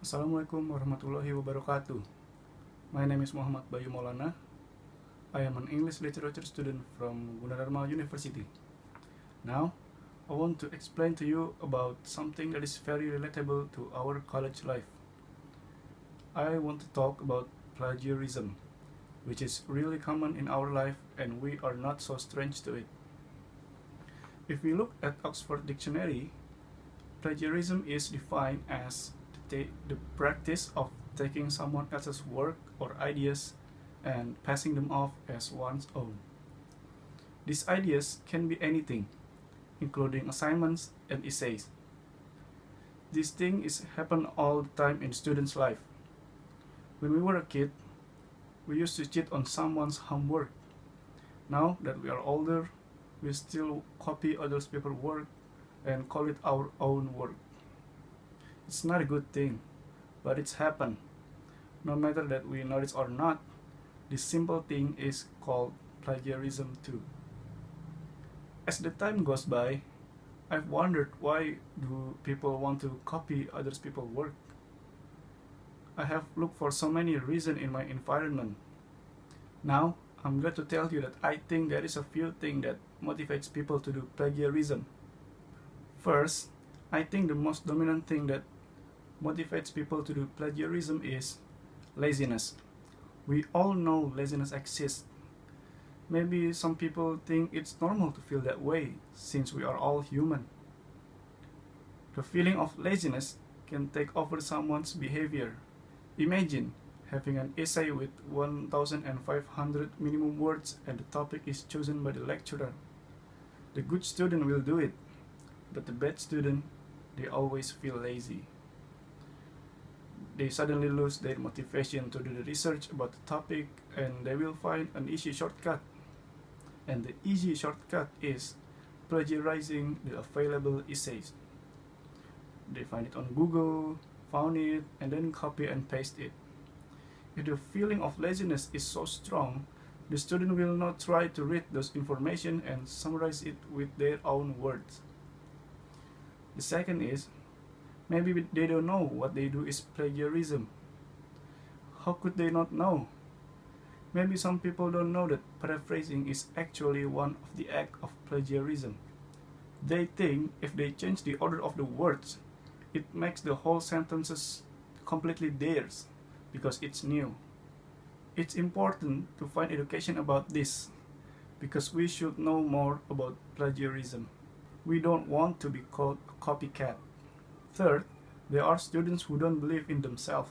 Assalamualaikum warahmatullahi wabarakatuh. My name is Bayu Maulana. I am an English literature student from Gunadarma University. Now, I want to explain to you about something that is very relatable to our college life. I want to talk about plagiarism, which is really common in our life and we are not so strange to it. If we look at Oxford Dictionary, plagiarism is defined as the practice of taking someone else's work or ideas and passing them off as one's own. These ideas can be anything, including assignments and essays. This thing is happen all the time in students' life. When we were a kid, we used to cheat on someone's homework. Now that we are older, we still copy others' paperwork and call it our own work. It's not a good thing, but it's happened. No matter that we notice or not, this simple thing is called plagiarism too. As the time goes by, I've wondered why do people want to copy others people's work. I have looked for so many reasons in my environment. Now, I'm going to tell you that I think there is a few things that motivates people to do plagiarism. First, I think the most dominant thing that motivates people to do plagiarism is laziness. We all know laziness exists. Maybe some people think it's normal to feel that way since we are all human. The feeling of laziness can take over someone's behavior. Imagine having an essay with 1,500 minimum words and the topic is chosen by the lecturer. The good student will do it, but the bad student, they always feel lazy. They suddenly lose their motivation to do the research about the topic and they will find an easy shortcut. And the easy shortcut is plagiarizing the available essays. They find it on Google, found it, and then copy and paste it. If the feeling of laziness is so strong, the student will not try to read those information and summarize it with their own words. The second is, maybe they don't know what they do is plagiarism. How could they not know? Maybe some people don't know that paraphrasing is actually one of the acts of plagiarism. They think if they change the order of the words, it makes the whole sentences completely theirs because it's new. It's important to find education about this because we should know more about plagiarism. We don't want to be called a copycat. Third, there are students who don't believe in themselves.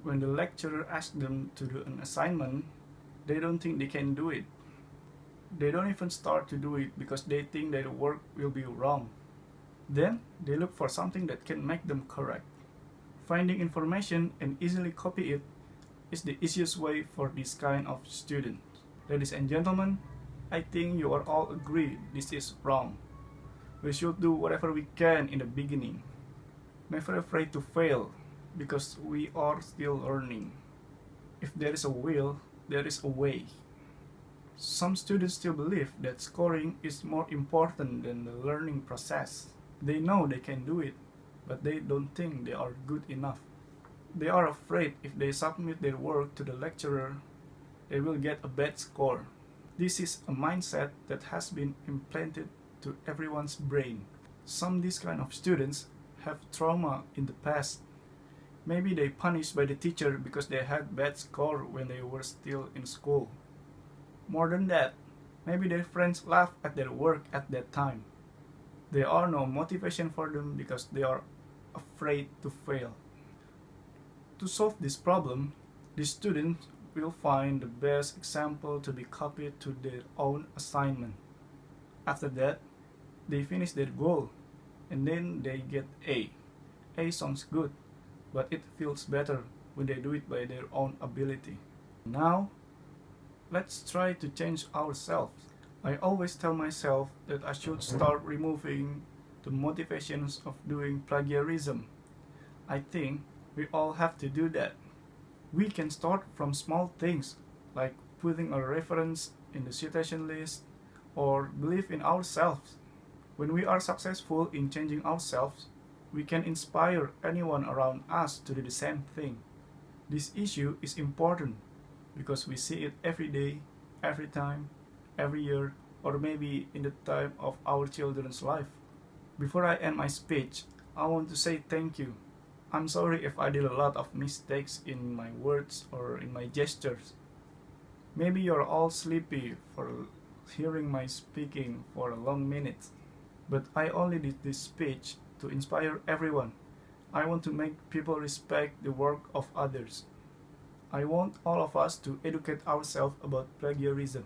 When the lecturer asks them to do an assignment, they don't think they can do it. They don't even start to do it because they think their work will be wrong. Then, they look for something that can make them correct. Finding information and easily copy it is the easiest way for this kind of student. Ladies and gentlemen, I think you are all agree this is wrong. We should do whatever we can in the beginning. Never afraid to fail, because we are still learning. If there is a will, there is a way. Some students still believe that scoring is more important than the learning process. They know they can do it, but they don't think they are good enough. They are afraid if they submit their work to the lecturer, they will get a bad score. This is a mindset that has been implanted to everyone's brain. Some of these kind of students have trauma in the past. Maybe they punished by the teacher because they had bad score when they were still in school. More than that, maybe their friends laugh at their work at that time. There are no motivation for them because they are afraid to fail. To solve this problem, the students will find the best example to be copied to their own assignment. After that, they finish their goal and then they get A. A sounds good, but it feels better when they do it by their own ability. Now, let's try to change ourselves. I always tell myself that I should start removing the motivations of doing plagiarism. I think we all have to do that. We can start from small things like putting a reference in the citation list or believe in ourselves. When we are successful in changing ourselves, we can inspire anyone around us to do the same thing. This issue is important because we see it every day, every time, every year, or maybe in the time of our children's life. Before I end my speech, I want to say thank you. I'm sorry if I did a lot of mistakes in my words or in my gestures. Maybe you're all sleepy for hearing my speaking for a long minute, but I only did this speech to inspire everyone. I want to make people respect the work of others. I want all of us to educate ourselves about plagiarism.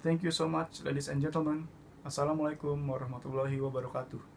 Thank you so much, ladies and gentlemen. Assalamualaikum warahmatullahi wabarakatuh.